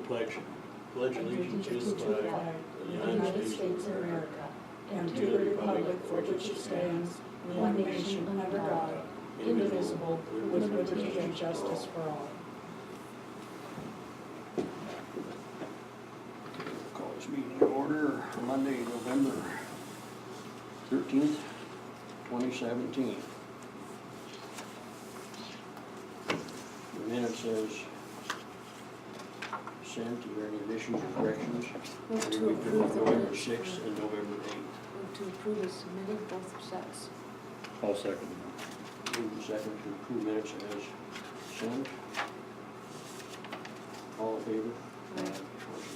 pledge allegiance to the flag of the United States of America and to the republic for which it stands, one nation under God, indivisible, with liberty and justice for all. Call this meeting to order for Monday, November 13th, 2017. The minute says sent. Are there any additions or corrections? Move to Maybe we approve could the November minutes. 6th and November 8th. Move to approve as submitted, both sets. I'll second. Move the second to approve minutes as sent. All in favor? Aye. Motion passes.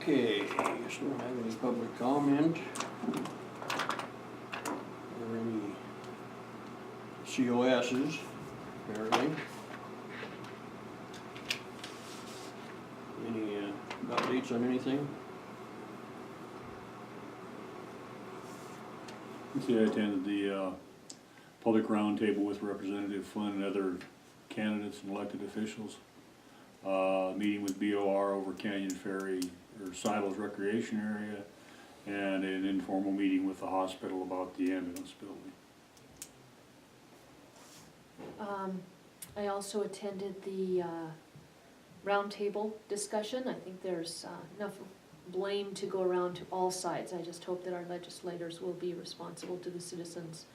Okay, guess we don't have any public comment. Or any COSs, apparently. Any updates on anything? See, I attended the public roundtable with Representative Flynn and other candidates and elected officials. Meeting with BOR over Canyon Ferry or Silos Recreation Area, and an informal meeting with the hospital about the ambulance building. I also attended the roundtable discussion. I think there's enough blame to go around to all sides. I just hope that our legislators will be responsible to the citizens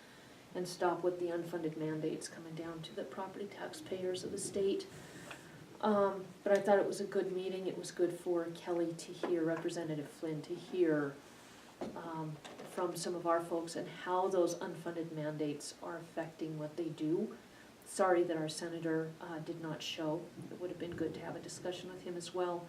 and stop with the unfunded mandates coming down to the property taxpayers of the state. But I thought it was a good meeting. It was good for Kelly to hear, Representative Flynn to hear from some of our folks and how those unfunded mandates are affecting what they do. Sorry that our senator did not show. It would have been good to have a discussion with him as well.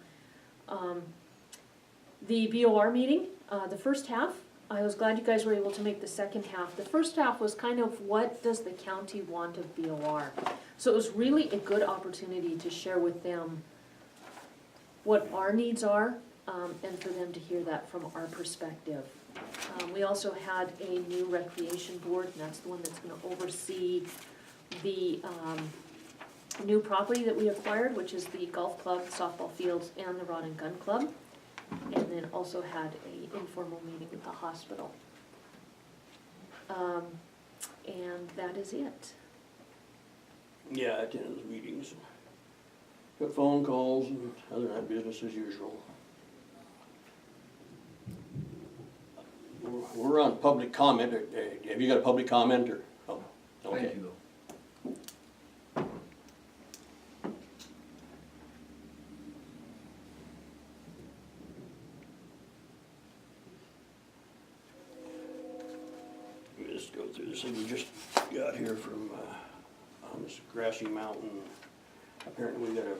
The BOR meeting, the first half, I was glad you guys were able to make the second half. The first half was kind of what does the county want of BOR? So it was really a good opportunity to share with them what our needs are, and for them to hear that from our perspective. We also had a new recreation board, and that's the one that's gonna oversee the new property that we acquired, which is the golf club, softball fields, and the rod and gun club. And then also had a informal meeting with the hospital. And that is it. Yeah, I attended those meetings. Got phone calls and other than that, business as usual. We're on public comment. Have you got a public comment or? Oh, okay. Let me just go through this thing we just got here from on this Grassy Mountain. Apparently we gotta,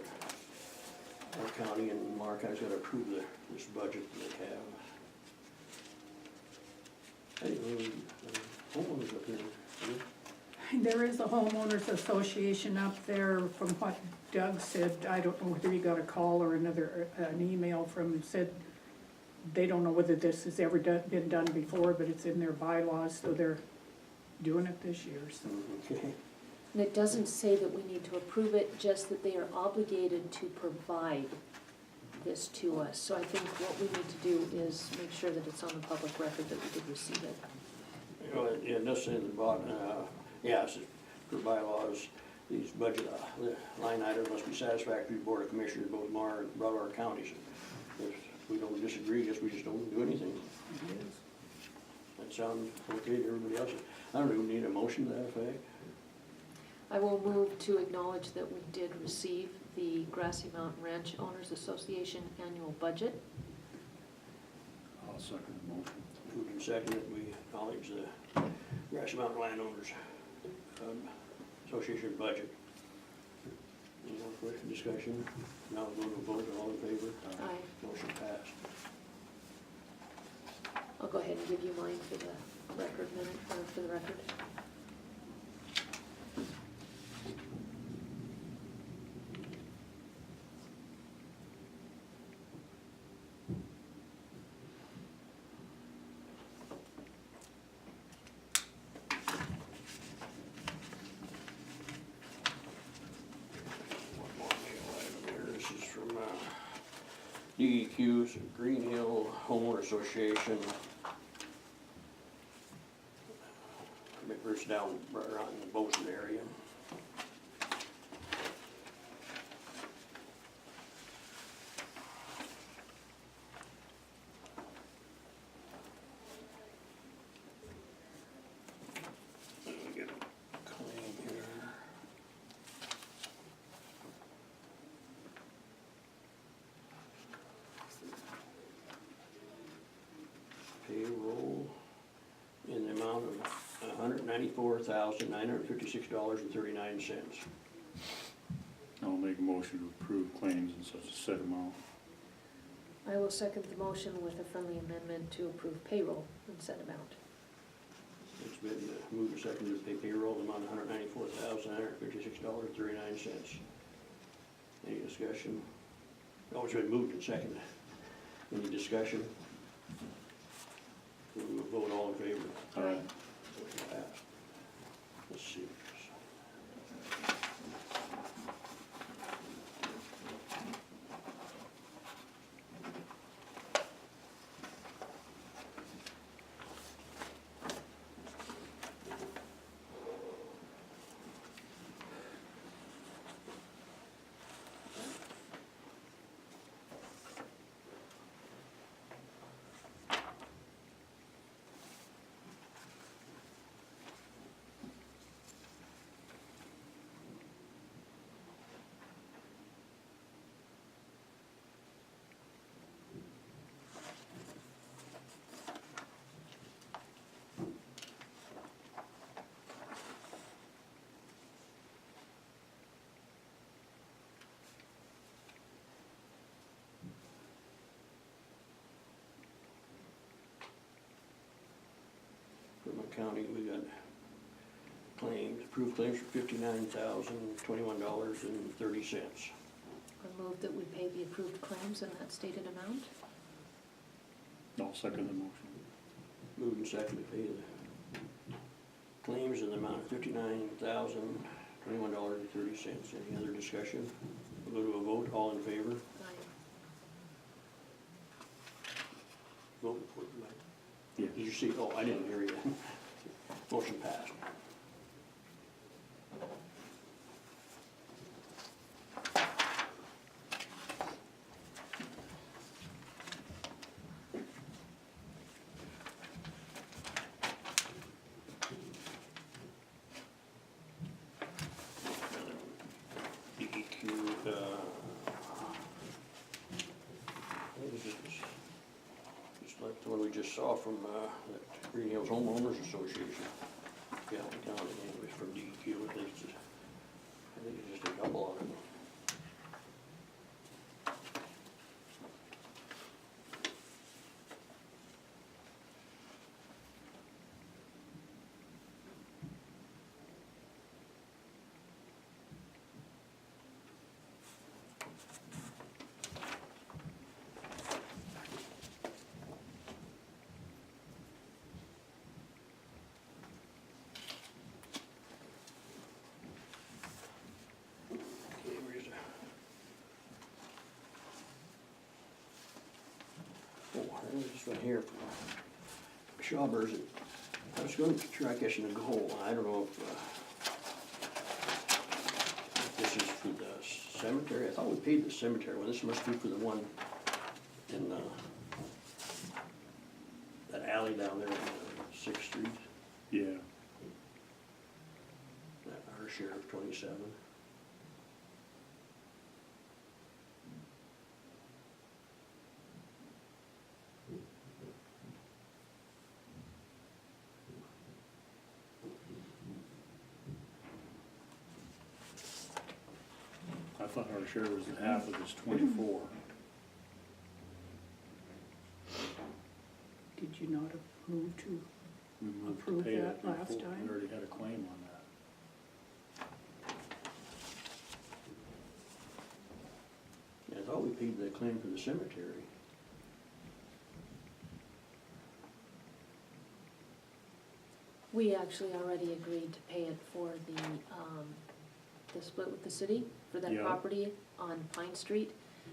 our county and Lamar County's gotta approve this budget that they have. I didn't know, homeowners up here. There is a homeowners association up there, from what Doug said. I don't know whether he got a call or an email from him, said they don't know whether this has ever been done before, but it's in their bylaws, so they're doing it this year, so. Okay. And it doesn't say that we need to approve it, just that they are obligated to provide this to us. So I think what we need to do is make sure that it's on the public record that we did receive it. You know, it does say at the bottom, yeah, it says for bylaws, these budget line items must be satisfactory to the Board of Commissioners, both Mar and Broward counties. If we don't disagree, I guess we just don't do anything. That sounds okay to everybody else. I don't even need a motion to that effect. I will move to acknowledge that we did receive the Grassy Mountain Ranch Owners Association annual budget. I'll second the motion. Moved and seconded, we acknowledge the Grassy Mountain Landowners Association budget. You know, Quick discussion, now we'll go to vote, all in favor? Aye. Motion passed. I'll go ahead and give you mine for the record minute, or for the record. One more mail item here, this is from DEQ's Green Hill Homeowner Association. It's down right around the Bozeman area. Let me get a claim here. Payroll in the amount of $194,956.39. I'll make a motion to approve claims in such a set amount. I will second the motion with a friendly amendment to approve payroll in said amount. It's been moved and seconded to pay payroll in the amount of $194,956.39. Any discussion? Oh, it's been moved and seconded. Any discussion? We will vote, all in favor. Aye. Motion passed. Let's see. From county, we got claims, approved claims for $59,021.30. I move that we pay the approved claims in that stated amount. I'll second the motion. Moved and seconded to pay the claims in the amount of $59,021.30. Any other discussion? We'll go to a vote, all in favor? Aye. Vote, please. Yes. Did you see? Oh, I didn't hear you. Motion passed. DEQ, what is it? Just like the one we just saw from that Green Hills Homeowners Association, Gallatin County, it was from DEQ, I think it's just a couple on it. Okay, where's the? Oh, there's this one here from Shawbers. I was going to try catching a goal. I don't know if this is for the cemetery. I thought we paid the cemetery one. This must be for the one in that alley down there on 6th Street. Yeah. Our share of 27. I thought our share was half of this 24. Did you not move to? We moved to Approved pay that that last before. time? We already had a claim on that. I thought we paid the claim for the cemetery. We actually already agreed to pay it for the split with the city for that Yeah. property on Pine Street.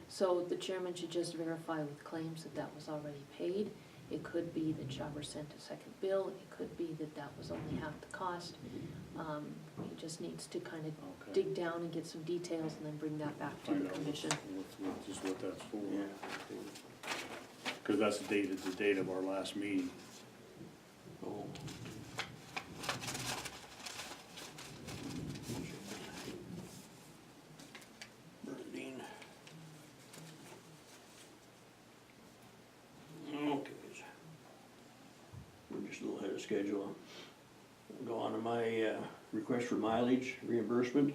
So the chairman should just verify with claims that that was already paid. It could be that Jobber sent a second bill, it could be that that was only half the cost. He just needs to kind of Okay. dig down and get some details and then bring that back to Find the out commission. just what that's for. Yeah. Because that's the date of our last meeting. Oh. Bernadine. Okay. We're just a little ahead of schedule. Go on to my request for mileage reimbursement.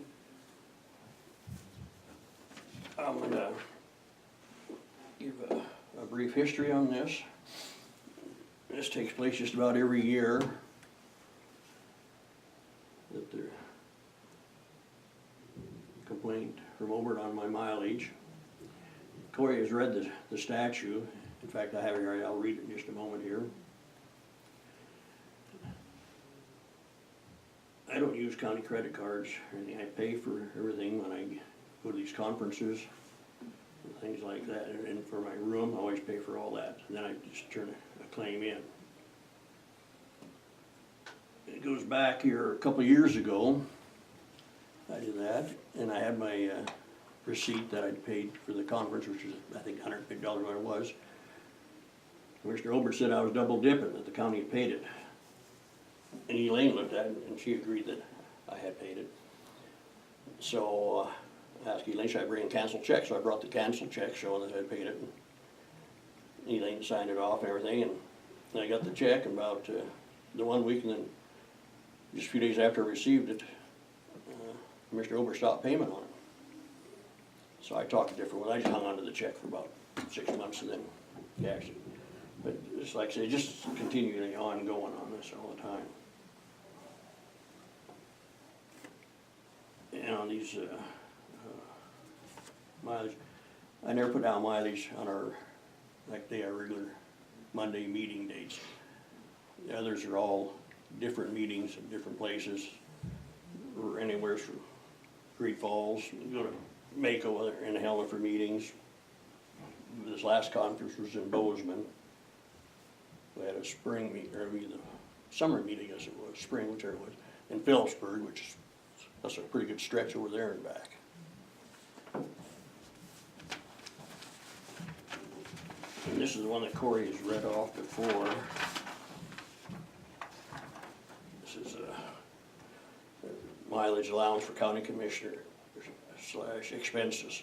I'm gonna give a brief history on this. This takes place just about every year that there complaint from Obert on my mileage. Corey has read the statute. In fact, I have it here, I'll read it in just a moment here. I don't use county credit cards or anything. I pay for everything when I go to these conferences and things like that. And for my room, I always pay for all that. And then I just turn a claim in. It goes back here a couple of years ago. I did that, and I had my receipt that I'd paid for the conference, which is, I think, $150 what it was. Commissioner Obert said I was double dipping, that the county had paid it. And Elaine looked at it, and she agreed that I had paid it. So I asked Elaine, should I bring a canceled check? So I brought the canceled check showing that I had paid it. And Elaine signed it off and everything, and I got the check about the 1 week, and then just a few days after I received it, Commissioner Obert stopped payment on it. So I talked a different one. I just hung on to the check for about 6 months and then cashed it. But it's like I say, just continually ongoing on this all the time. And on these mileage, I never put down mileage on our, like our regular Monday meeting dates. The others are all different meetings in different places, or anywhere from Great Falls, we go to Mako in Helena for meetings. This last conference was in Bozeman. We had a spring meet, or the summer meeting, I guess it was, spring, whichever it was, in Phillipsburg, which is, that's a pretty good stretch over there and back. And this is the one that Corey has read off before. This is a mileage allowance for county commissioner / expenses.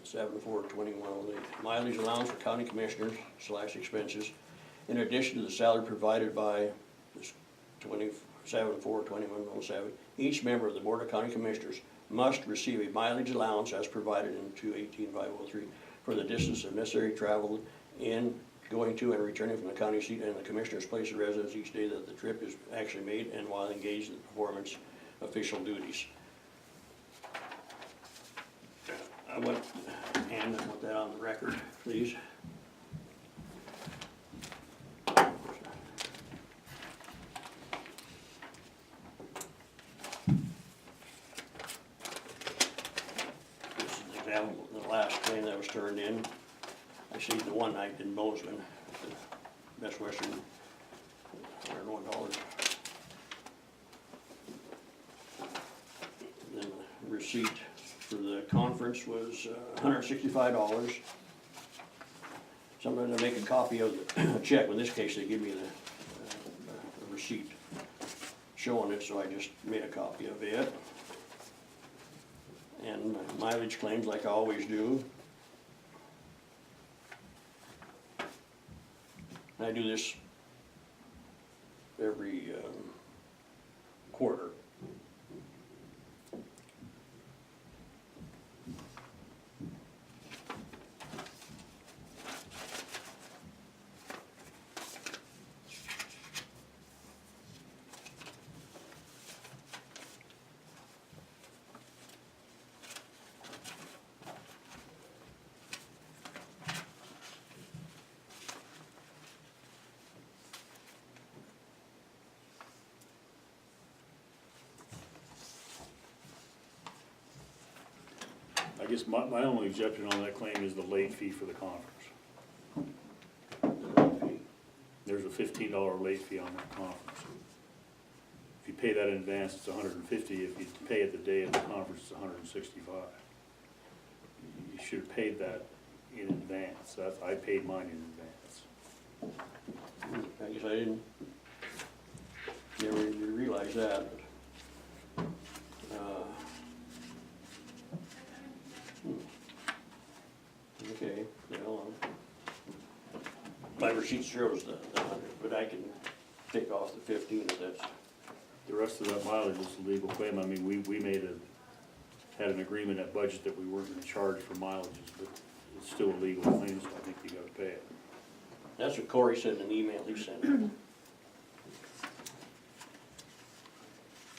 742108. Mileage allowance for county commissioners / expenses. In addition to the salary provided by this 742107, each member of the Board of County Commissioners must receive a mileage allowance as provided in 218503 for the distance of necessary travel in, going to, and returning from the county seat and the commissioner's place of residence each day that the trip is actually made and while engaged in the performance of official duties. I want that on the record, please. This is an example of the last claim that was turned in. I see the one night in Bozeman, the Best Western, $101. Then the receipt for the conference was $165. Sometimes I make a copy of the check. In this case, they give me the receipt showing it, so I just made a copy of it. And mileage claims like I always do. And I do this every quarter. guess my only objection on that claim is the late fee for the conference. There's a $15 late fee on that conference. If you pay that in advance, it's $150. If you pay it the day of the conference, it's $165. You should have paid that in advance. I paid mine in advance. I guess I didn't, never even realize that. Okay, well, my receipt shows the 100, but I can take off the 15 if that's, The rest of that mileage is a legal claim. I mean, we had an agreement at budget that we weren't gonna charge for mileages, but it's still a legal claim, so I think you gotta pay it. that's what Corey said in an email he sent.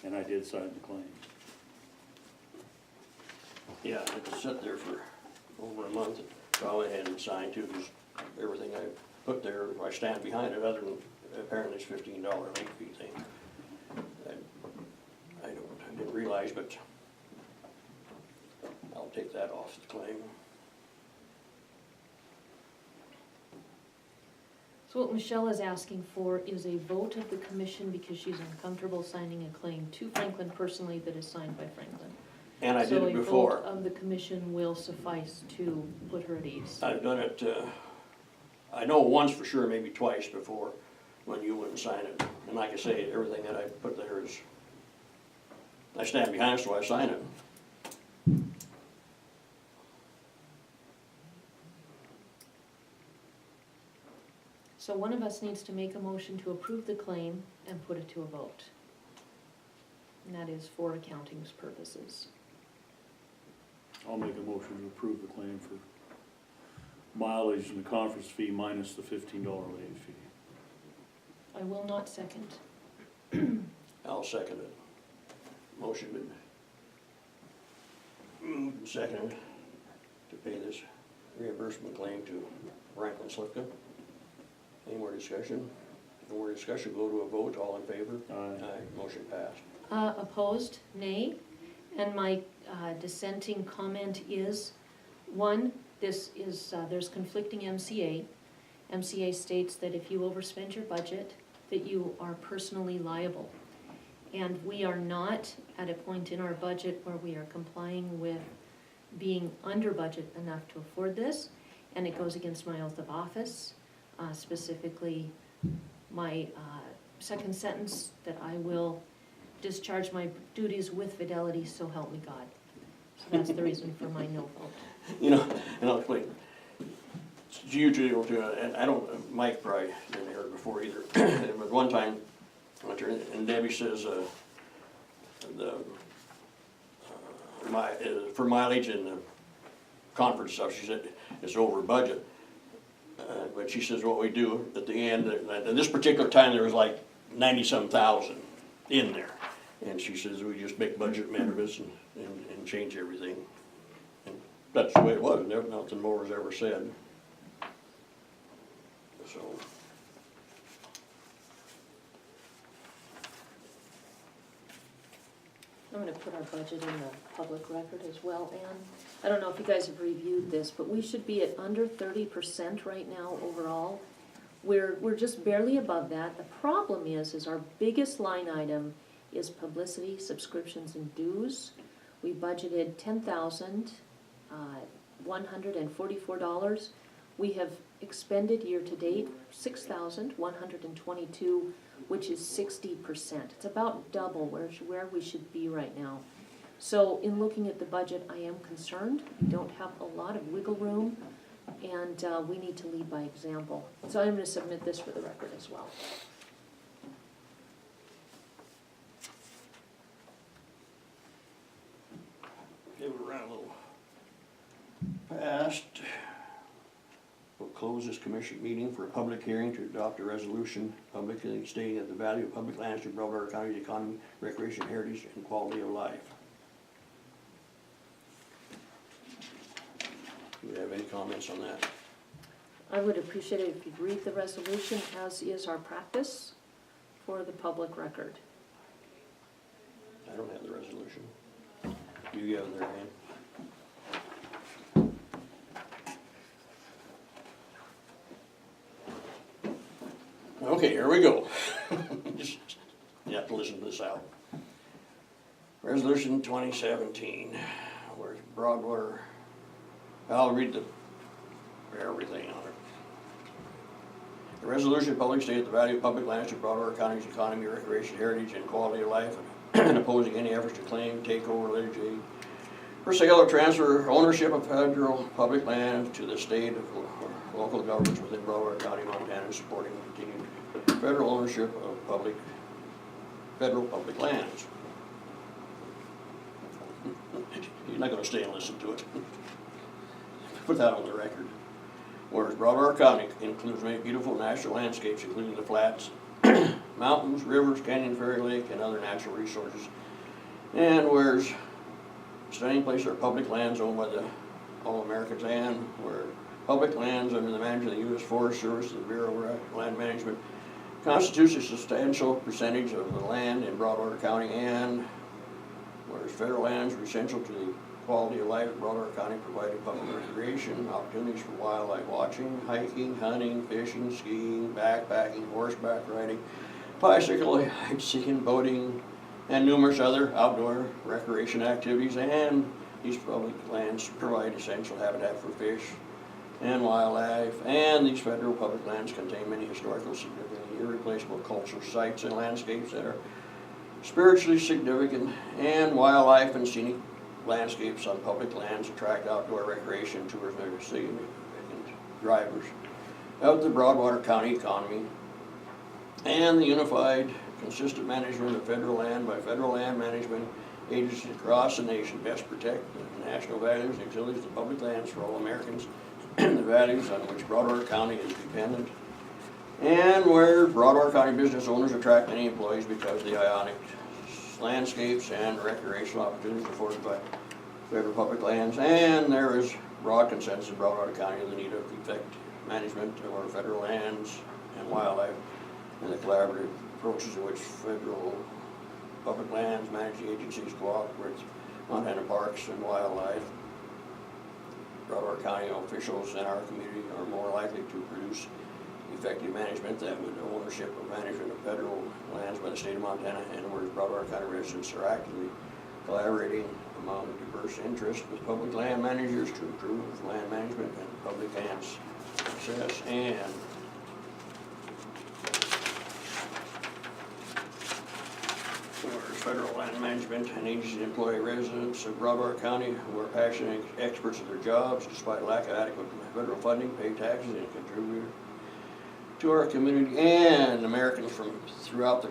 And I did sign the claim. Yeah, it sat there for over a month, so I went ahead and signed too, because everything I put there, I stand behind it, other than apparently it's $15 late fee thing. I didn't realize, but I'll take that off the claim. So what Michelle is asking for is a vote of the commission because she's uncomfortable signing a claim to Franklin personally that is signed by Franklin. And I did it So a before. vote of the commission will suffice to put her at ease. I've done it, I know once for sure, maybe twice before, when you wouldn't sign it. And like I say, everything that I put there is, I stand behind it, so I sign it. So one of us needs to make a motion to approve the claim and put it to a vote. And that is for accounting's purposes. I'll make a motion to approve the claim for mileage and the conference fee minus the $15 late fee. I will not second. I'll second it. Motion been moved and seconded to pay this reimbursement claim to Franklin Slivka. Any more discussion? No more discussion, go to a vote, all in favor? Aye. Motion passed. Opposed, nay. And my dissenting comment is, one, this is, there's conflicting MCA. MCA states that if you overspend your budget, that you are personally liable. And we are not at a point in our budget where we are complying with being under budget enough to afford this, and it goes against my oath of office, specifically my second sentence, that I will discharge my duties with fidelity, so help me God. So that's the reason for my no vote. You know, and I'll explain. It's usually, and I don't, Mike probably didn't hear it before either, but one time, and Debbie says, for mileage and the conference stuff, she said it's over budget. But she says what we do at the end, at this particular time, there was like 90-some thousand in there. And she says we just make budget amendments and change everything. And that's the way it was, nothing more was ever said. So. I'm gonna put our budget in the public record as well, Ann. I don't know if you guys have reviewed this, but we should be at under 30% right now overall. We're just barely above that. The problem is our biggest line item is publicity, subscriptions, and dues. We budgeted $10,144. We have expended year-to-date $6,122, which is 60%. It's about double where we should be right now. So in looking at the budget, I am concerned. We don't have a lot of wiggle room, and we need to lead by example. So I'm going to submit this for the record as well. Okay, we're running a little past. We'll close this commission meeting for a public hearing to adopt a resolution publicly stating that the value of public lands to Belleville County's economy, recreation, heritage, and quality of life. Do we have any comments on that? I would appreciate it if you'd read the resolution, as is our practice, for the public record. I don't have the resolution. You have it there, Ann? Okay, here we go. Just, you have to listen to this out. Resolution 2017, where's Broadwater? I'll read everything on it. The resolution publicly states the value of public lands to Broadwater County's economy, recreation, heritage, and quality of life, and opposing any efforts to claim, take over, litigate, for sale or transfer ownership of federal public land to the state or local governments within Broadwater County, Montana, and supporting continued federal ownership of federal public lands. You're not gonna stay and listen to it. Put that on the record. Whereas Broadwater County includes many beautiful natural landscapes, including the flats, mountains, rivers, Canyon Ferry Lake, and other natural resources. And whereas stunning places are public lands owned by all Americans, and where public lands under the management of the U.S. Forest Service, the Bureau of Land Management, constitutes a substantial percentage of the land in Broadwater County, and whereas federal lands are essential to the quality of life in Broadwater County, providing public recreation, opportunities for wildlife watching, hiking, hunting, fishing, skiing, backpacking, horseback riding, bicycle, sightseeing, boating, and numerous other outdoor recreation activities. And these public lands provide essential habitat for fish and wildlife, and these federal public lands contain many historical, significant, irreplaceable cultural sites and landscapes that are spiritually significant, and wildlife and scenic landscapes on public lands attract outdoor recreation tours that are significant drivers of the Broadwater County economy, and the unified, consistent management of federal land by federal land management agencies across the nation best protect the national values and utilities of public lands for all Americans, and the values on which Broadwater County is dependent, and where Broadwater County business owners attract many employees because of the ionic landscapes and recreational opportunities afforded by federal public lands. And there is broad consensus in Broadwater County of the need of effective management of our federal lands and wildlife, and the collaborative approaches in which federal public lands managing agencies cooperate with Montana Parks and Wildlife. Broadwater County officials in our community are more likely to produce effective management that would ownership of management of federal lands by the state of Montana, and where Broadwater County residents are actively collaborating among diverse interests with public land managers to improve land management and public lands success. And whereas federal land management and agency employ residents of Broadwater County who are passionate experts at their jobs despite lack of adequate federal funding, pay taxes, and contribute to our community, and Americans from throughout the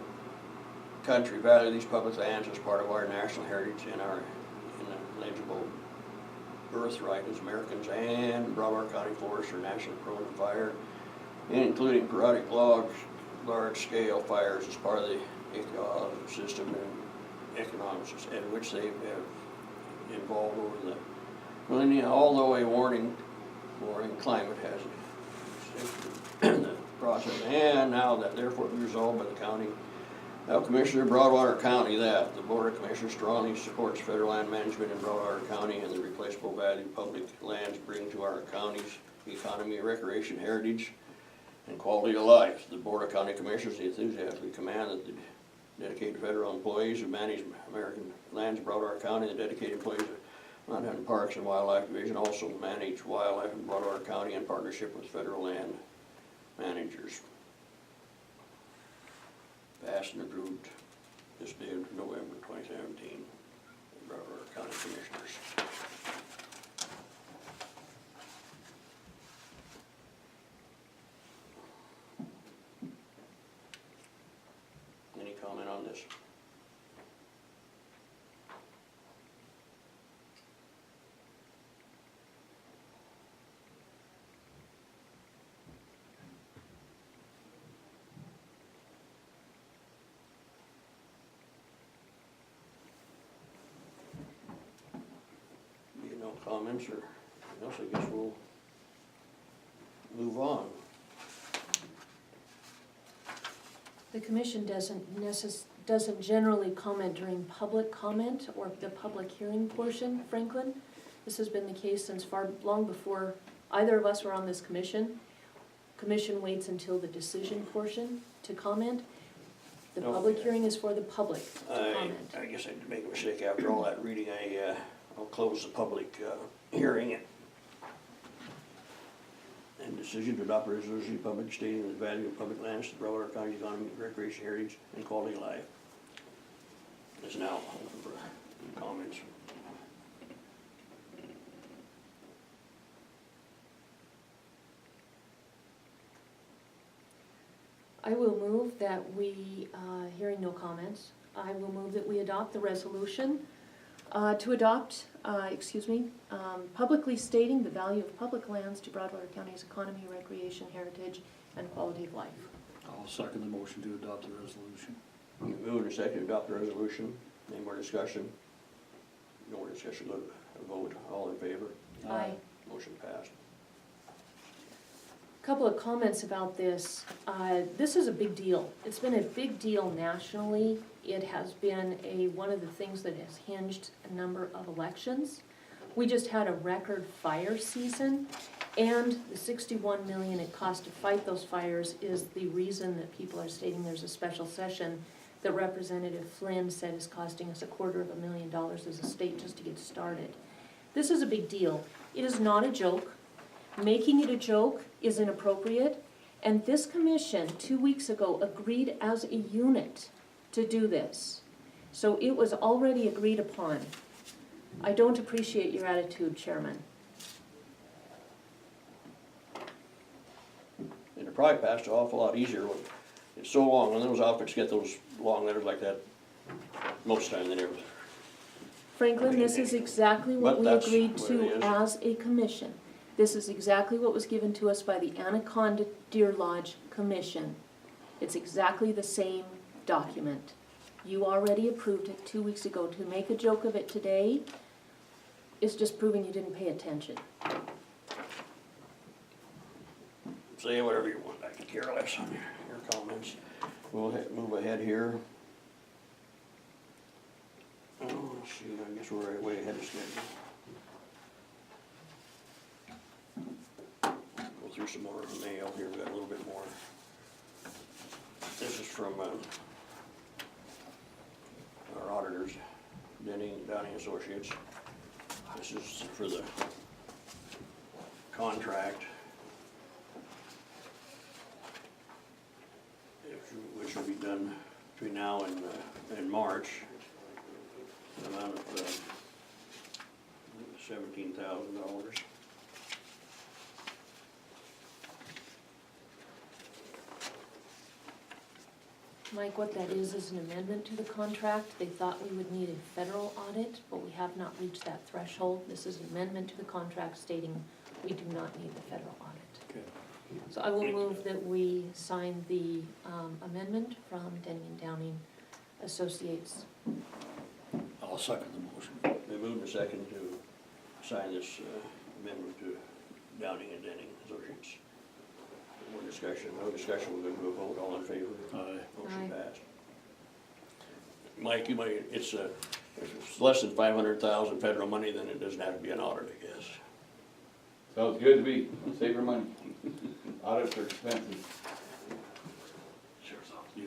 country value these public lands as part of our national heritage and our inalienable birthright as Americans. And Broadwater County forests are nationally prone to fire, including periodic large-scale fires as part of the ecosystem and economics in which they have involved over the millennia. Although a warning climate has the process, and now that therefore be resolved by the county Commissioner of Broadwater County that the Board of Commissioners strongly supports federal land management in Broadwater County and the replaceable value public lands bring to our county's economy, recreation, heritage, and quality of life. The Board of County Commissioners enthusiastically command that the dedicated federal employees who manage American lands in Broadwater County, the dedicated employees of Montana Parks and Wildlife Division also manage wildlife in Broadwater County in partnership with federal land managers. Passed and approved this day of November 2017, Broadwater County Commissioners. Any comment on this? No comments or anything else, I guess we'll move on. The commission doesn't generally comment during public comment or the public hearing portion, Franklin. This has been the case since long before either of us were on this commission. commission waits until the decision portion to comment. The No. public hearing is for the public to I comment. guess I did make a mistake after all that reading. I'll close the public hearing and decision to adopt a resolution of public stating the value of public lands to Broward County economy, recreation, heritage, and quality of life. It's now open for comments. I will move that we, hearing no comments, I will move that we adopt the resolution to adopt, publicly stating the value of public lands to Broadwater County's economy, recreation, heritage, and quality of life. I'll second the motion to adopt the resolution. Move and second to adopt the resolution. Any more discussion? No more discussion, go to a vote. All in favor? Aye. Motion passed. Couple of comments about this. This is a big deal. It's been a big deal nationally. It has been one of the things that has hinged a number of elections. We just had a record fire season, and the $61 million it cost to fight those fires is the reason that people are stating there's a special session that Representative Flynn said is costing us $250,000 as a state just to get started. This is a big deal. It is not a joke. Making it a joke is inappropriate, and this commission 2 weeks ago agreed as a unit to do this. So it was already agreed upon. I don't appreciate your attitude, Chairman. And it probably passed an awful lot easier when it's so long. When those outfits get those long letters like that, most of the time they never. Franklin, this is exactly what But we that's agreed what to it is. as a commission. This is exactly what was given to us by the Anaconda Deer Lodge Commission. It's exactly the same document. You already approved it 2 weeks ago. To make a joke of it today is just proving you didn't pay attention. Say whatever you want, I could care less on your comments. We'll move ahead here. Oh, let's see, I guess we're way ahead of schedule. Go through some more mail here, we got a little bit more. This is from our auditors, Downing Associates. This is for the contract, which will be done between now and March. An amount of $17,000. Mike, what that is an amendment to the contract. They thought we would need a federal audit, but we have not reached that threshold. This is an amendment to the contract stating we do not need the federal audit. Okay. So I will move that we sign the amendment from Denny and Downing Associates. I'll second the motion. They moved a second to sign this amendment to Downing and Denning Associates. More discussion, no discussion, we're gonna do a vote, all in favor? Aye. Motion Aye. passed. Mike, you might, if it's less than 500,000 federal money, then it doesn't have to be an audit, I guess. Sounds good to me, save your money. Audits are expensive. Yeah.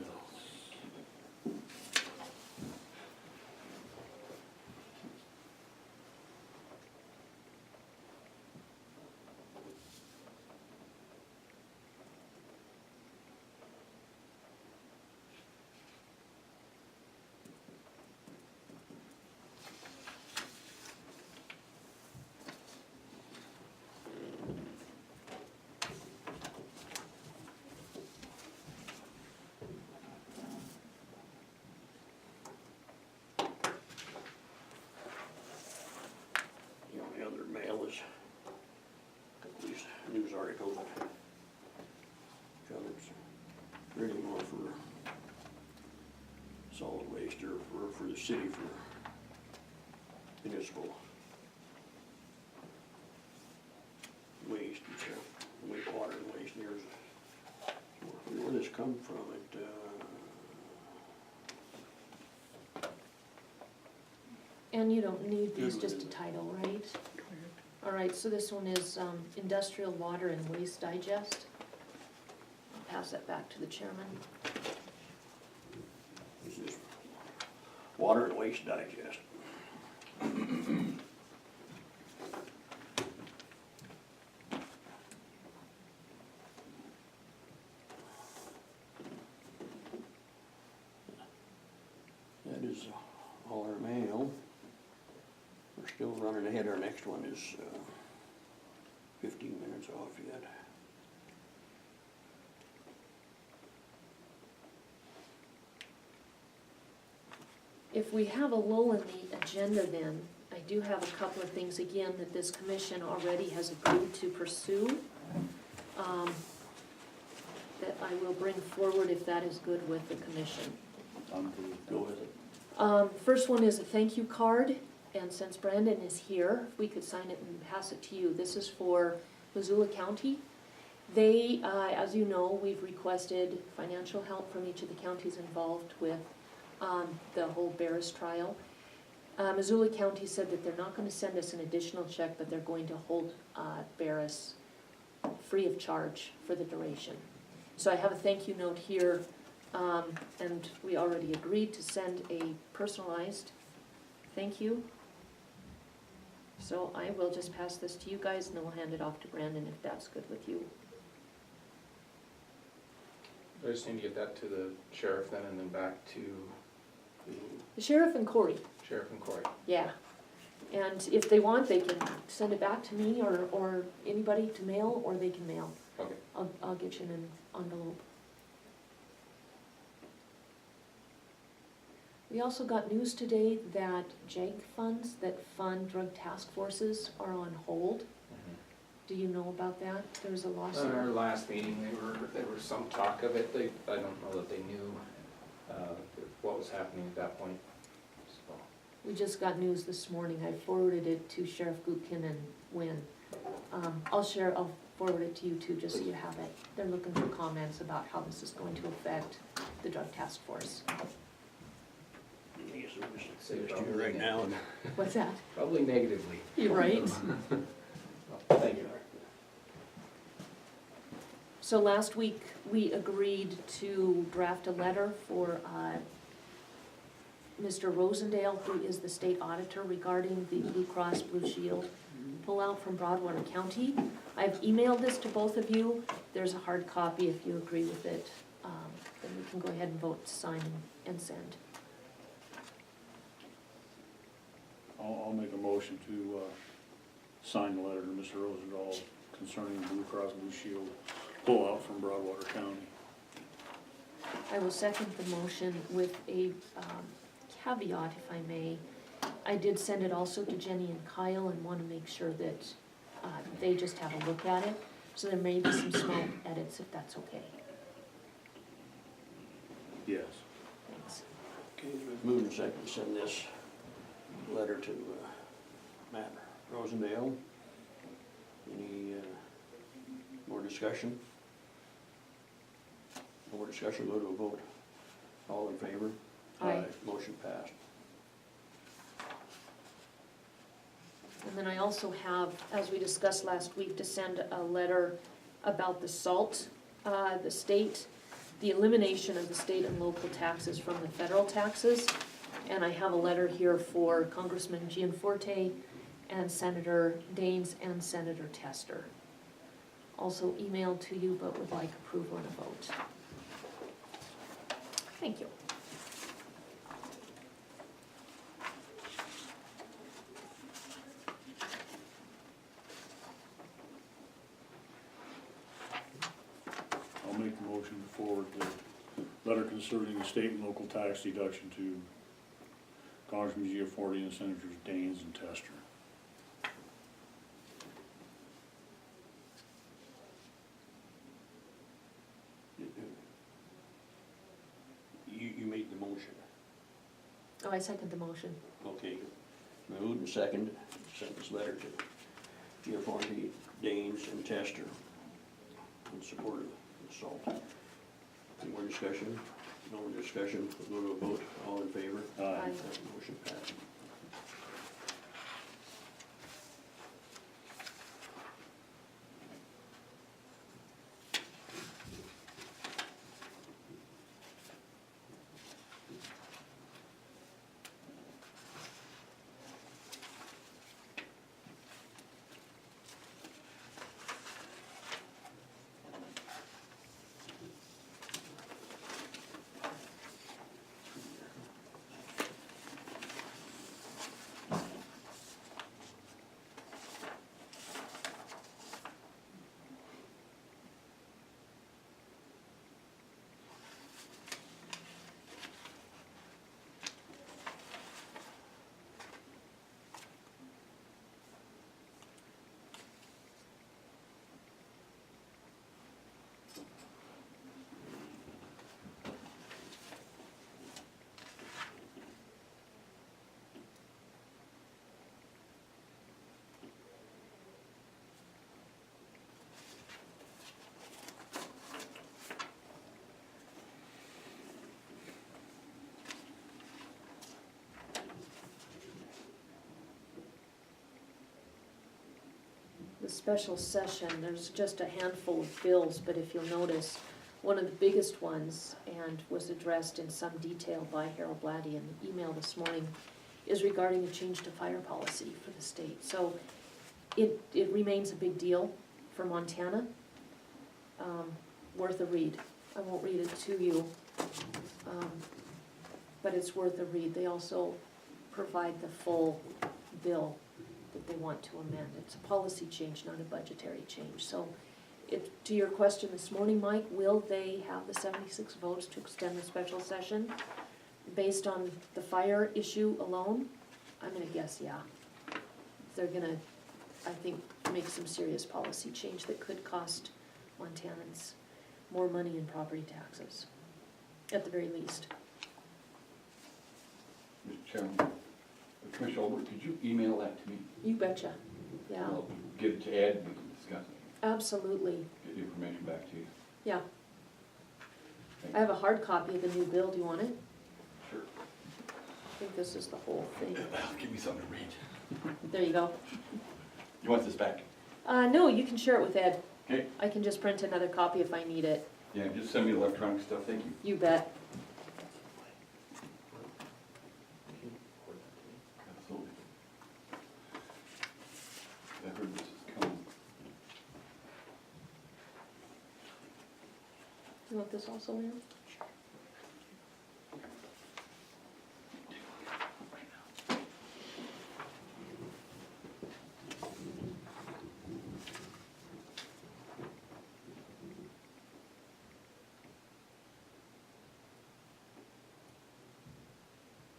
The only other mail is a couple of these news articles that covers really more for solid waste or for the city for municipal waste and stuff, wastewater and waste. Here's where this come from. And you don't need these, Good just a with it. title, right? All right, so this one is Industrial Water and Waste Digest. pass that back to the chairman. This is Water and Waste Digest. That is all our mail. We're still running ahead. Our next one is 15 minutes off yet. If we have a lull in the agenda then, I do have a couple of things again that this commission already has agreed to pursue, that I will bring forward if that is good with the commission. I'm good. Go with it. First one is a thank you card, and since Brandon is here, if we could sign it and pass it to you. This is for Missoula County. They, as you know, we've requested financial help from each of the counties involved with the whole Barris trial. Missoula County said that they're not gonna send us an additional check, but they're going to hold Barris free of charge for the duration. So I have a thank you note here, and we already agreed to send a personalized thank you. So I will just pass this to you guys, and then we'll hand it off to Brandon if that's good with you. I just need to get that to the sheriff then, and then back to the The sheriff and Corey, sheriff and Cory. yeah. And if they want, they can send it back to me or anybody to mail, or they can mail. Okay. I'll get you an envelope. We also got news today that JAG funds that fund drug task forces are on hold. Do you know about that? There was a At our lawsuit. last meeting, there was some talk of it. I don't know that they knew what was happening at that point. So, We just got news this morning. I forwarded it to Sheriff Gutkin and Wynn. I'll forward it to you too, just so you have it. They're looking for comments about how this is going to affect the drug task force. I guess we'll just Say send this to you probably right now. and- What's that? probably negatively. You're right. Thank you. So last week, we agreed to draft a letter for Mr. Rosendale, who is the state auditor, regarding the Blue Cross Blue Shield pullout from Broadwater County. I've emailed this to both of you. There's a hard copy if you agree with it. Then we can go ahead and vote to sign and send. I'll make a motion to sign the letter to Mr. Rosendahl concerning the Blue Cross Blue Shield pullout from Broadwater County. I will second the motion with a caveat, if I may. I did send it also to Jenny and Kyle and want to make sure that they just have a look at it. So there may be some small edits, if that's okay. Yes. Thanks. Okay, we've moved and second to send this letter to Matt Rosendale. Any more discussion? No more discussion, go to a vote. All in favor? Aye. Motion passed. And then I also have, as we discussed last week, to send a letter about the SALT, the state, the elimination of the state and local taxes from the federal taxes. And I have a letter here for Congressman Gianforte and Senator Daines and Senator Tester. Also emailed to you, but would like approval and a vote. Thank you. I'll make the motion to forward the letter concerning the state and local tax deduction to Congressman Gianforte and Senators Daines and Tester. You made the motion. Oh, I second the motion. Okay, moved and second, send this letter to Gianforte, Daines, and Tester in support of the SALT. Any more discussion? No more discussion, we'll go to a vote, all in favor? Aye. That motion passed. special session, there's just a handful of bills, but if you'll notice, one of the biggest ones, and was addressed in some detail by Harold Blatty in the email this morning, is regarding a change to fire policy for the state. So it remains a big deal for Montana. Worth a read. I won't read it to you, but it's worth a read. They also provide the full bill that they want to amend. It's a policy change, not a budgetary change. So to your question this morning, Mike, will they have the 76 votes to extend the special session based on the fire issue alone? I'm gonna guess yeah. They're gonna, I think, make some serious policy change that could cost Montanans more money in property taxes, at the very least. Mr. Chairman, Commissioner Olbert, could you email that to me? You betcha, yeah, I'll get it to Ed, and we can discuss it, absolutely, get the information back to you. yeah. Thank I have a hard copy of the new bill, do you want it? Sure. I think this is the whole thing. Give me something to read. There you go. You want this back? No, you can share it with Ed. Okay. I can just print another copy if I need it. Yeah, just send me the electronic stuff, thank you. You bet. Absolutely. I heard this is coming. You want this also in?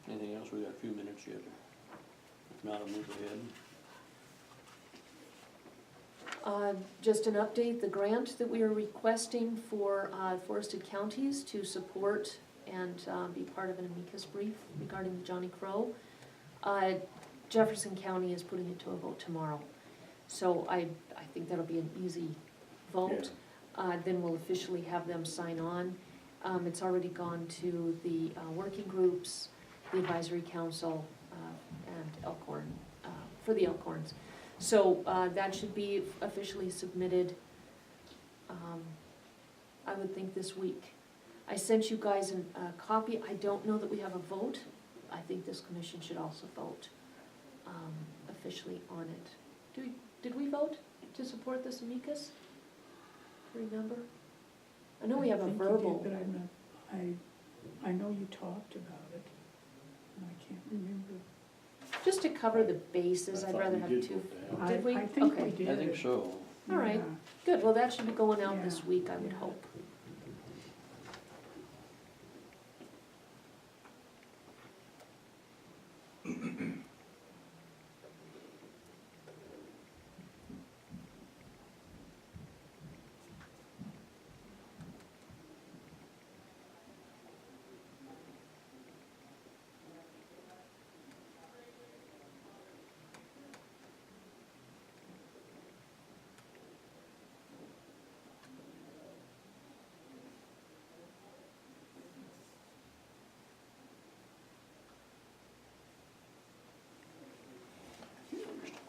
Anything else? We got a few minutes yet. If not, I'll move ahead. Just an update, the grant that we are requesting for forested counties to support and be part of an amicus brief regarding the Johnny Crow. Jefferson County is putting it to a vote tomorrow. So I think that'll be an easy vote. Then we'll officially have them sign on. It's already gone to the working groups, the advisory council, and Elkhorn, for the Elkhorns. So that should be officially submitted, I would think this week. I sent you guys a copy. I don't know that we have a vote. I think this commission should also vote officially on it. Did we vote to support this amicus? Remember? I know we have a think you did, verbal. but I'm not, I know you talked about it, and I can't remember. Just to cover the bases, I I'd thought rather we have did two. vote to have it. Did we? I think Okay. we did. I think so. All right. Yeah. Good, well, that should be going out Yeah. this week, I would hope.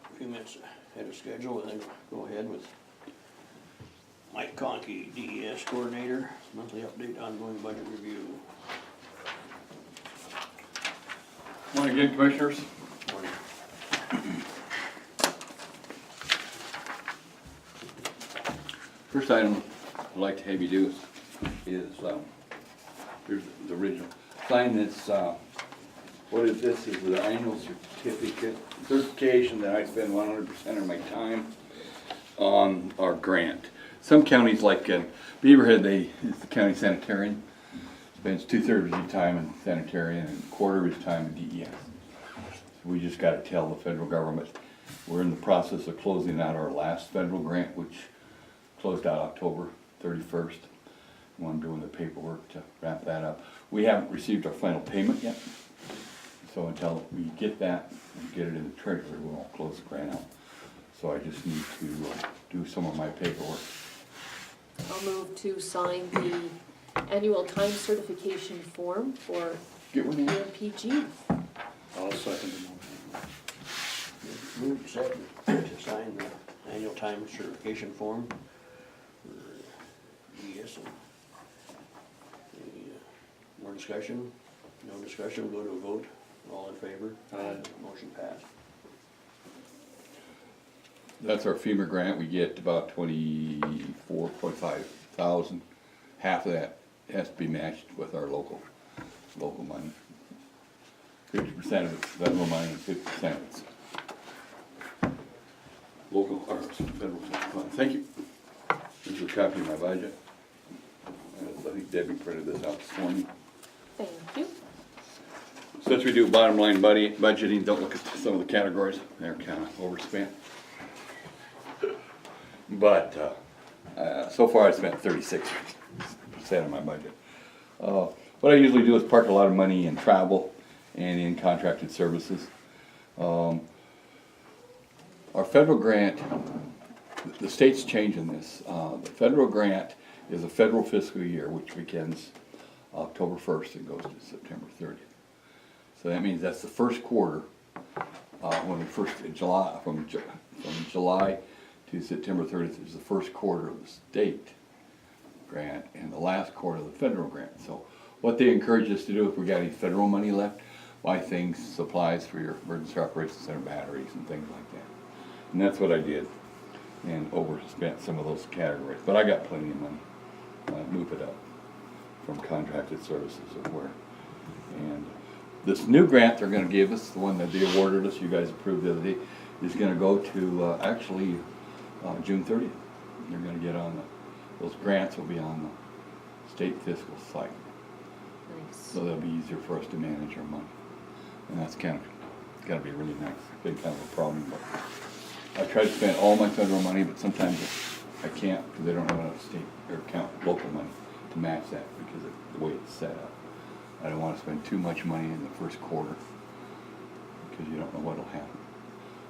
A few minutes ahead of schedule, and then go ahead with Mike Conkey, DES Coordinator, monthly update, ongoing budget review. Morning again, Commissioners. Morning. First item I'd like to have you do is, here's the original. Sign this, what is this, is the annual certification that I spend 100% of my time on our grant. Some counties like Beaverhead, it's the county sanitarian, spends 2/3 of his time in sanitarian and 1/4 of his time in DES. So we just gotta tell the federal government, we're in the process of closing out our last federal grant, which closed out October 31st. I'm doing the paperwork to wrap that up. We haven't received our final payment yet. So until we get that and get it in the treasury, we won't close the grant out. So I just need to do some of my paperwork. I'll move to sign the annual time certification form for Get one in. PG. I'll second the motion. Moved second to sign the annual time certification form for ES. Any more discussion? No discussion, go to a vote. All in favor? Aye. Motion passed. That's our FEMA grant, we get about 24.5 thousand. Half of that has to be matched with our local money. 50% of it's federal money and 50% of it's local, or federal funds. Thank you. This is a copy of my budget. I think Debbie printed this out this morning. Thank you. Since we do bottom line budgeting, don't look at some of the categories, they're kind of overspent. But, so far I spent 36% of my budget. What I usually do is park a lot of money in travel and in contracted services. Our federal grant, the state's changing this. The federal grant is a federal fiscal year, which begins October 1st and goes to September 30th. So that means that's the first quarter, from July to September 30th is the first quarter of the state grant and the last quarter of the federal grant. So what they encourage us to do, if we got any federal money left, buy things, supplies for your emergency operations center batteries and things like that. And that's what I did, and overspent some of those categories. But I got plenty of money. Move it up from contracted services or where. And this new grant they're gonna give us, the one that they awarded us, you guys approved the other day, is gonna go to, actually, June 30th. You're gonna get on those grants will be on the state fiscal site. Nice. So that'll be easier for us to manage our money. And that's kind of, it's gotta be really nice, big kind of a problem, but I try to spend all my federal money, but sometimes I can't, because they don't have enough state or local money to match that because of the way it's set up. I don't wanna spend too much money in the first quarter, because you don't know what'll happen.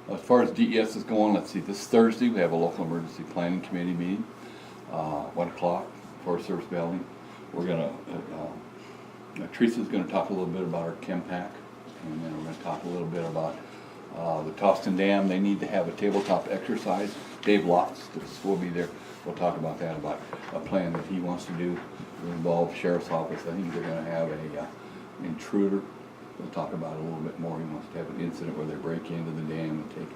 As far as DES is going, let's see, this Thursday, we have a local emergency planning committee meeting, 1 o'clock, Forest Service building. We're gonna, Teresa's gonna talk a little bit about our ChemPack, and then we're gonna talk a little bit about the Toston Dam. They need to have a tabletop exercise. Dave Loftus will be there. We'll talk about that, about a plan that he wants to do to involve Sheriff's Office. I think they're gonna have a intruder. We'll talk about it a little bit more. He wants to have an incident where they break into the dam and take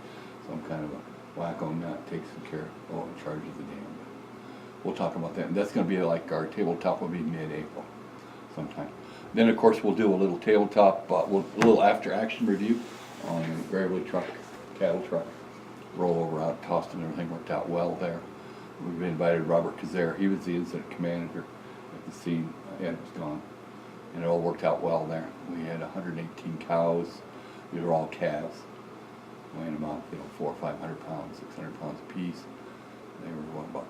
some kind of a wacko nut, take some care, in charge of the dam. We'll talk about that. And that's gonna be like our tabletop will be mid-April sometime. Then, of course, we'll do a little tabletop, a little after-action review on the Gravely truck, cattle truck, rollover out Toston. Everything worked out well there. We've invited Robert Kazare. He was the incident commander at the scene. Ed was gone. And it all worked out well there. We had 118 cows. These were all calves, weighing about 400 or 500 pounds, 600 pounds apiece. They were about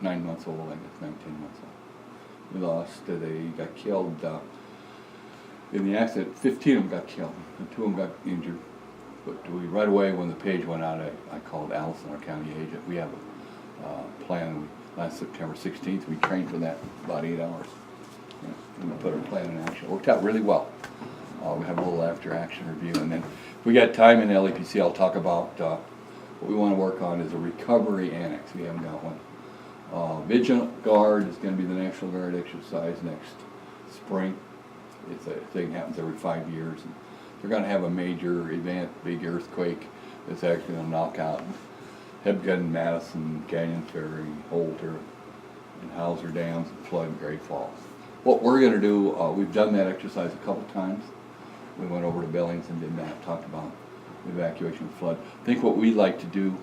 9 months old, I guess 19 months old. We lost. They got killed in the accident. 15 of them got killed, and 2 of them got injured. But right away when the page went out, I called Allison, our county agent. We have a plan. Last September 16th, we trained for that about 8 hours. And we put our plan in action. It worked out really well. We have a little after-action review, and then if we got time in LEPC, I'll talk about what we want to work on is a recovery annex. We haven't got one. Vigilant Guard is going to be the National Guard exercise next spring. It's a thing that happens every 5 years. And they're going to have a major event, big earthquake that's actually going to knock out Hebgen, Madison, Canyon Ferry, Holter, and Hauser Dams, and flood Great Falls. What we're going to do, we've done that exercise a couple times. We went over to Billings and did that, talked about evacuation flood. I think what we'd like to do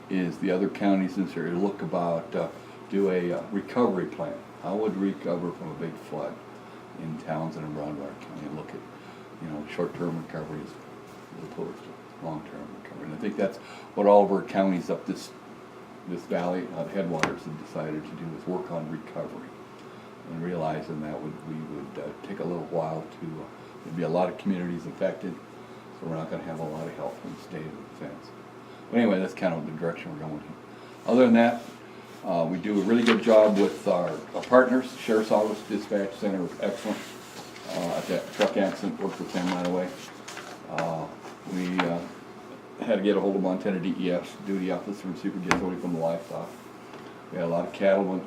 is the other counties in this area look about, do a recovery plan. How would we recover from a big flood in towns and around our county, and look at, short-term recovery as opposed to long-term recovery. And I think that's what all of our counties up this valley, headwaters, have decided to do, is work on recovery. And realizing that we would take a little while to, there'd be a lot of communities affected, so we're not going to have a lot of help from the state of defense. But anyway, that's kind of the direction we're going in. Other than that, we do a really good job with our partners. Sheriff's Office Dispatch Center was excellent at that truck accident, worked with them right away. We had to get a hold of Montana DES, duty officer and Superintendent Tony from the livestock. We had a lot of cattlemen,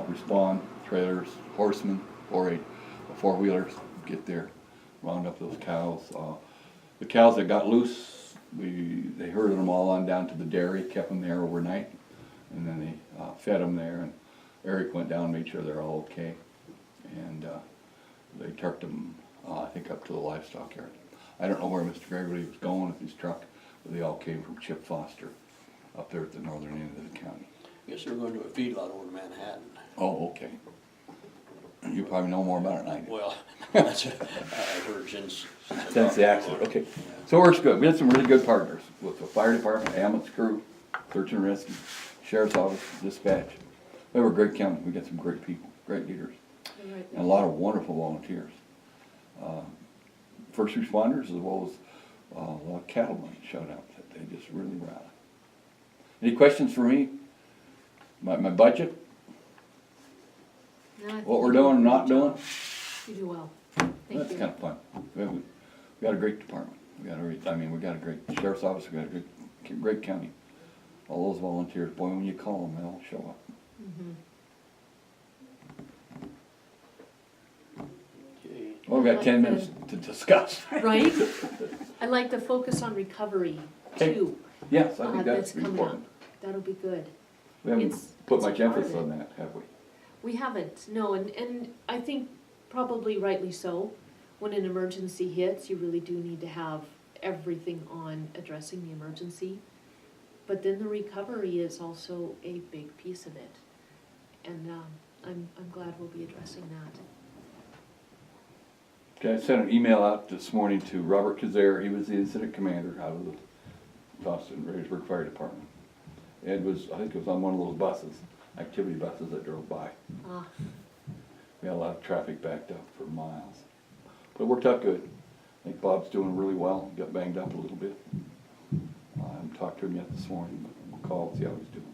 respond, trailers, horsemen, 4-H, four-wheelers, get there, round up those cows. The cows that got loose, they herded them all on down to the dairy, kept them there overnight, and then they fed them there, and Eric went down and made sure they're all okay. And they trucked them, I think, up to the livestock yard. I don't know where Mr. Gregory was going with his truck, but they all came from Chip Foster, up there at the northern end of the county. I guess they're going to a feedlot over in Manhattan. Oh, okay. You probably know more about it than I do. Well, that's, I've heard since. I Since talked the to accident, them. okay. Yeah. So it works good. We had some really good partners with the fire department, ambulance crew, search and rescue, sheriff's office, dispatch. They were a great county. We got some great people, great leaders, You're right. and a lot of wonderful volunteers. First responders as well as a lot of cattlemen showed up. They just really rallied. Any questions for me? My budget? No, I think What we're you do a doing and great not doing? job. You do well. Thank That's you. kind of fun. We got a great department. We got a great sheriff's office, we got a great county. All those volunteers, boy, when you call them, they'll show up. Mhm. Okay. Well, we got 10 minutes to discuss. Right? I'd like to focus on recovery Okay. too. Yes, I think That's that's coming up. important. That'll be good. We haven't It's- put it's a much part of emphasis it. on that, have we? We haven't, no, and I think probably rightly so. When an emergency hits, you really do need to have everything on addressing the emergency. But then the recovery is also a big piece of it. And I'm glad we'll be addressing that. Okay, I sent an email out this morning to Robert Kazare. He was the incident commander out of the Boston Raidersburg Fire Department. Ed was, I think it was on one of those buses, activity buses that drove by. Ah, We had a lot of traffic backed up for miles. But it worked out good. I think Bob's doing really well. Got banged up a little bit. I haven't talked to him yet this morning, but we'll call and see how he's doing.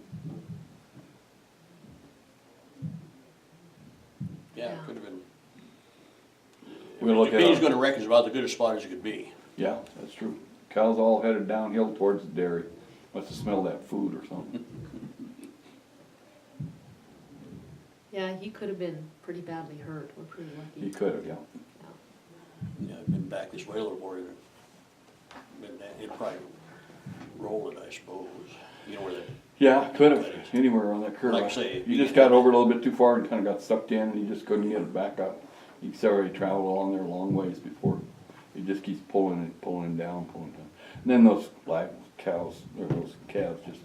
Yeah, Yeah. it could have been. We're gonna look at He's it. gonna wreck is about the good a spot as it could be. Yeah, that's true. Cows all headed downhill towards the dairy. Must have smelled that food or something. yeah, he could have been pretty badly hurt. We're pretty He lucky. could have, yeah. Yeah. Yeah, I've been back this way a little more. It probably rolled it, I suppose. You know where that, Yeah, could have, anywhere on that curve. Like I say, You just got over a little bit too far and kinda got sucked in and you just couldn't get it back up. He's already traveled along there a long ways before. He just keeps pulling it, pulling down, pulling down. And then those live cows, or those calves just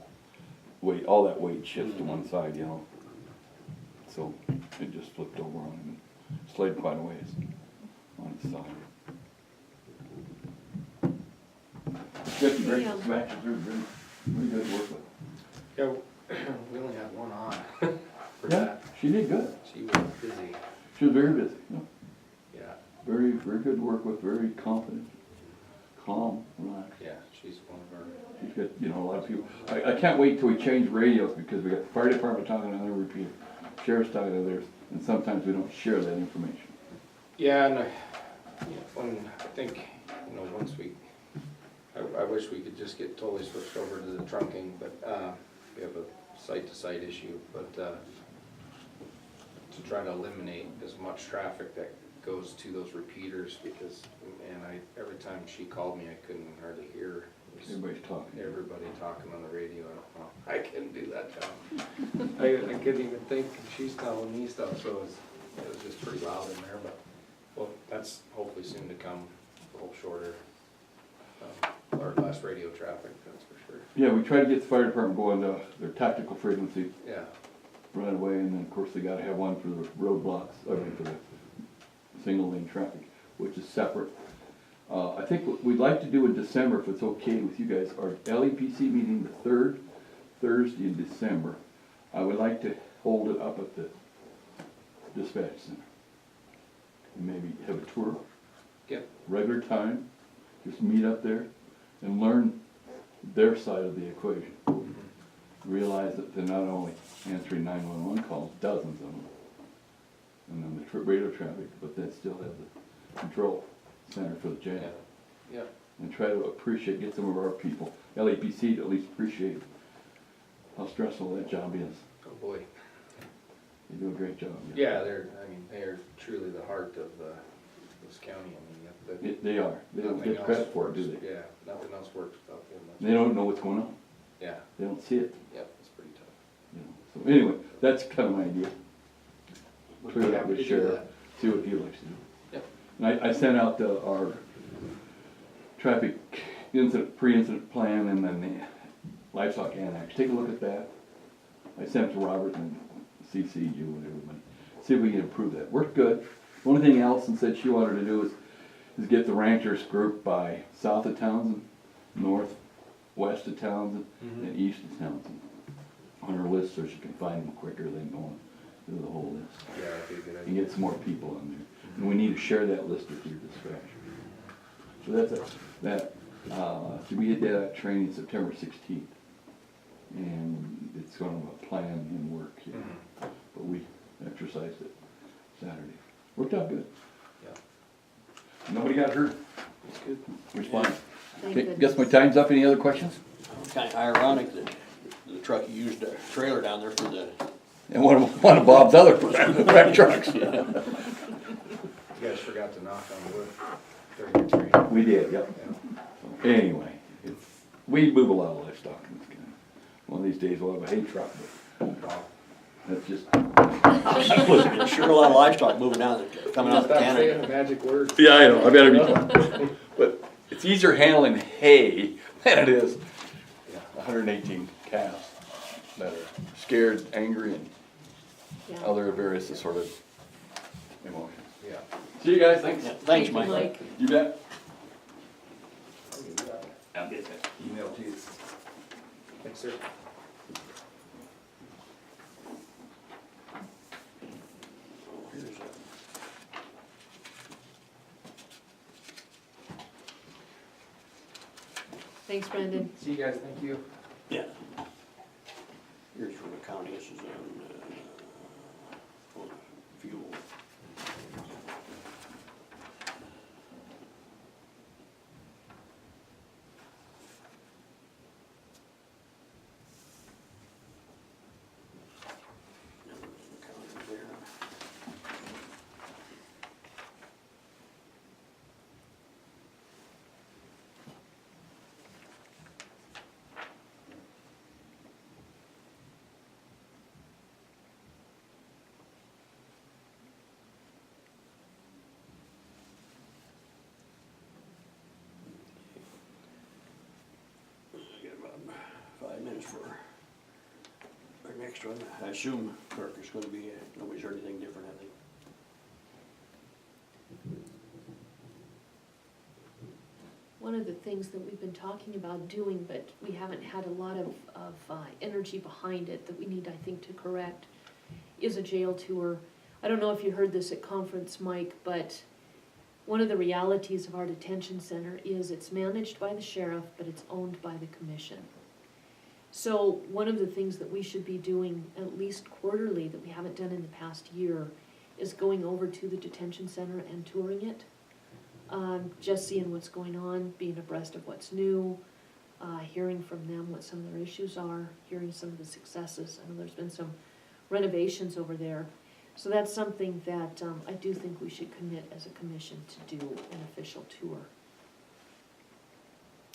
all that weight shifts to one side, you know. So it just flipped over on him and slid quite a ways on his side. Good, great Yeah. matches, they're really good to work with. Yeah, we only had one on for Yeah, that. she did good. She was busy, She was very busy, yeah. yeah, Very, very good to work with, very confident, calm, relaxed. yeah, she's one of our, She's got, you know, a lot of people. I can't wait till we change radios because we got the fire department talking on their repeater, sheriff's talking to theirs, and sometimes we don't share that information. yeah, and when, I think, you know, once I wish we could just get totally switched over to the trunking, but, we have a site-to-site issue, but, to try to eliminate as much traffic that goes to those repeaters, because, man, every time she called me, I couldn't hardly hear. It was Everybody's talking. Everybody talking on the radio, I couldn't do that job. I couldn't even think, and she's telling me stuff, so it was just pretty loud in there, but, well, that's hopefully soon to come, a little shorter, or less radio traffic, that's for sure. Yeah, we try to get the fire department going to their tactical frequency Yeah, right away, and then of course they gotta have one for the roadblocks, I mean for the single lane traffic, which is separate. I think what we'd like to do in December, if it's okay with you guys, our LEPC meeting the third Thursday in December. I would like to hold it up at the dispatch center. And maybe have a tour, yeah, regular time, just meet up there and learn their side of the equation. Realize that they're not only answering 911 calls, dozens of them, and then the radio traffic, but they still have the control center for the jail. yeah, and try to appreciate, get some of our people, LAPC to at least appreciate how stressful that job is. Oh, boy. They do a great job. Yeah, they are truly the heart of, this county, They are, they don't nothing get credit else for it, do works. they? Yeah, nothing else works without them. They don't know what's going on, Yeah, they don't see it, yep, it's pretty tough. you know. So anyway, that's kind of my idea. Would Clear be that happy with to do Sheriff, that. see what he likes to do. Yep. And I sent out our traffic incident, pre-incident plan and then the livestock annex, take a look at that. I sent it to Robert and CC you and everybody, see if we can improve that, worked good. One thing Allison said she wanted to do is get the ranchers grouped by south of Townsend, north, west of Townsend, and east of Townsend on her list so she can find them quicker than going through the whole list. Yeah, that'd be a good And idea. get some more people on there. And we need to share that list with your dispatcher. So that's so we did that training September 16th. And it's sort of a plan in work here. But we exercised it Saturday. Worked out good. Yeah. Nobody got hurt. That's good. Responded. Thank Okay, guess my goodness. time's up. Any other questions? Kinda ironic that the truck used a trailer down there for the, And one of Bob's other wreck trucks. You guys forgot to knock on wood during your training. We did, yep. Yeah. Anyway, we move a lot of livestock in this county. One of these days we'll have a hay truck, but Wow. that's just. there's sure a lot of livestock moving down, coming out of Stop saying Canada. the magic words. Yeah, I know, I better be quiet. But it's easier handling hay than it is 118 calves that are scared, angry, and Yeah. other various sort of emotions. Yeah. See you guys, thanks. Yeah, thanks, Thank you, Mike. Mike. You bet. I'll get that email to you. Thanks, sir. Here's a- Thanks, Brendan. See you guys, thank you. Yeah. Here's from the county, this is on fuel. The county there. Got about 5 minutes for our next one. I assume Kirk is gonna be, nobody's heard anything different, I think. One of the things that we've been talking about doing, but we haven't had a lot of energy behind it, that we need, I think, to correct, is a jail tour. I don't know if you heard this at conference, Mike, but one of the realities of our detention center is it's managed by the sheriff, but it's owned by the commission. So one of the things that we should be doing at least quarterly that we haven't done in the past year is going over to the detention center and touring it. Just seeing what's going on, being abreast of what's new, hearing from them what some of their issues are, hearing some of the successes. I know there's been some renovations over there. So that's something that I do think we should commit as a commission to do an official tour.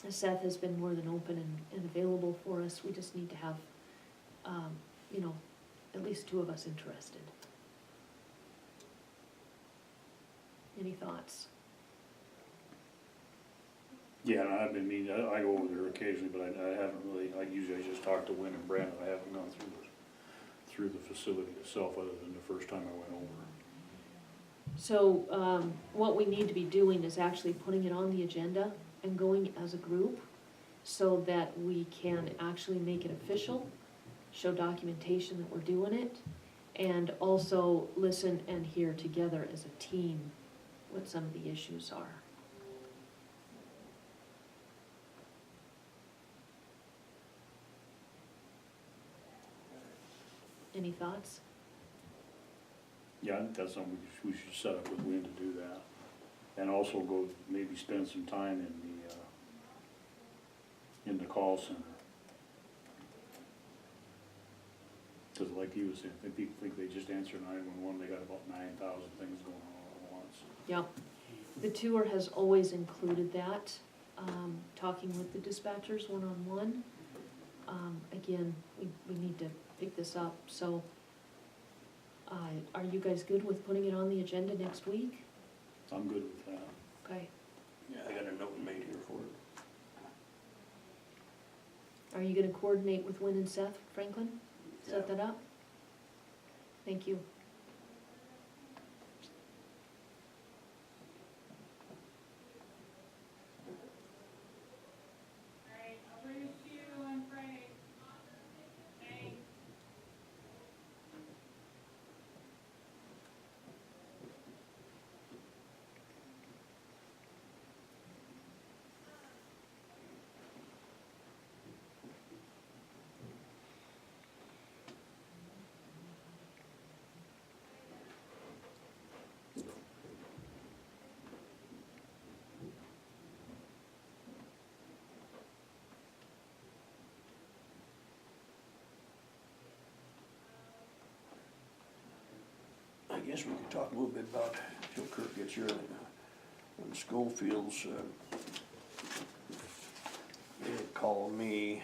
Seth has been more than open and available for us. We just need to have, at least 2 of us interested. Any thoughts? Yeah, and I've been meaning, I go over there occasionally, but I haven't really, I usually just talk to Wynn and Brandon, I haven't gone through the facility itself other than the first time I went over. So, what we need to be doing is actually putting it on the agenda and going as a group so that we can actually make it official, show documentation that we're doing it, and also listen and hear together as a team what some of the issues are. Any thoughts? Yeah, I think that's something we should set up with Wynn to do that. And also go, maybe spend some time in the in the call center. Cause like he was saying, I think they just answer 911, they got about 9,000 things going on all at once. Yeah, the tour has always included that, talking with the dispatchers one-on-one. Again, we need to pick this up, so, are you guys good with putting it on the agenda next week? I'm good with that. Okay, Yeah, I got a note made here for it. are you gonna coordinate with Wynn and Seth Franklin? Set Yeah. that up? Thank you. I guess we could talk a little bit about, till Kirk gets here, when Schofield's, they had called me.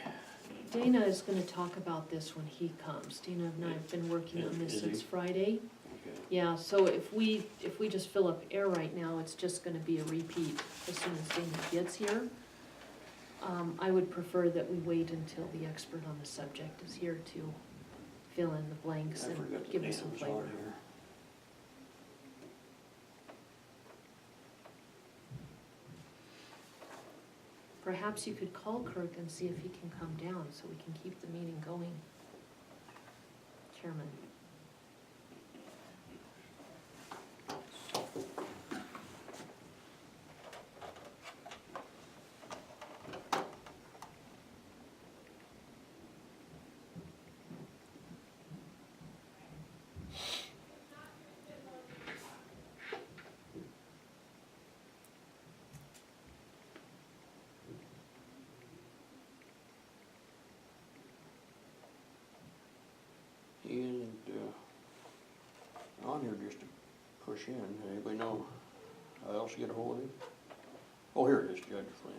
Dana is gonna talk about this when he comes. Dana and I have been working on this Is he? since Friday. Okay. Yeah, so if we just fill up air right now, it's just gonna be a repeat as soon as Dana gets here. I would prefer that we wait until the expert on the subject is here to fill in the blanks I and forgot that give Dan us some was flavor. on here. Perhaps you could call Kirk and see if he can come down so we can keep the meeting going. Chairman. He isn't, on here just to push in. Anybody know how else to get a hold of him? Oh, here it is, Judge Flynn.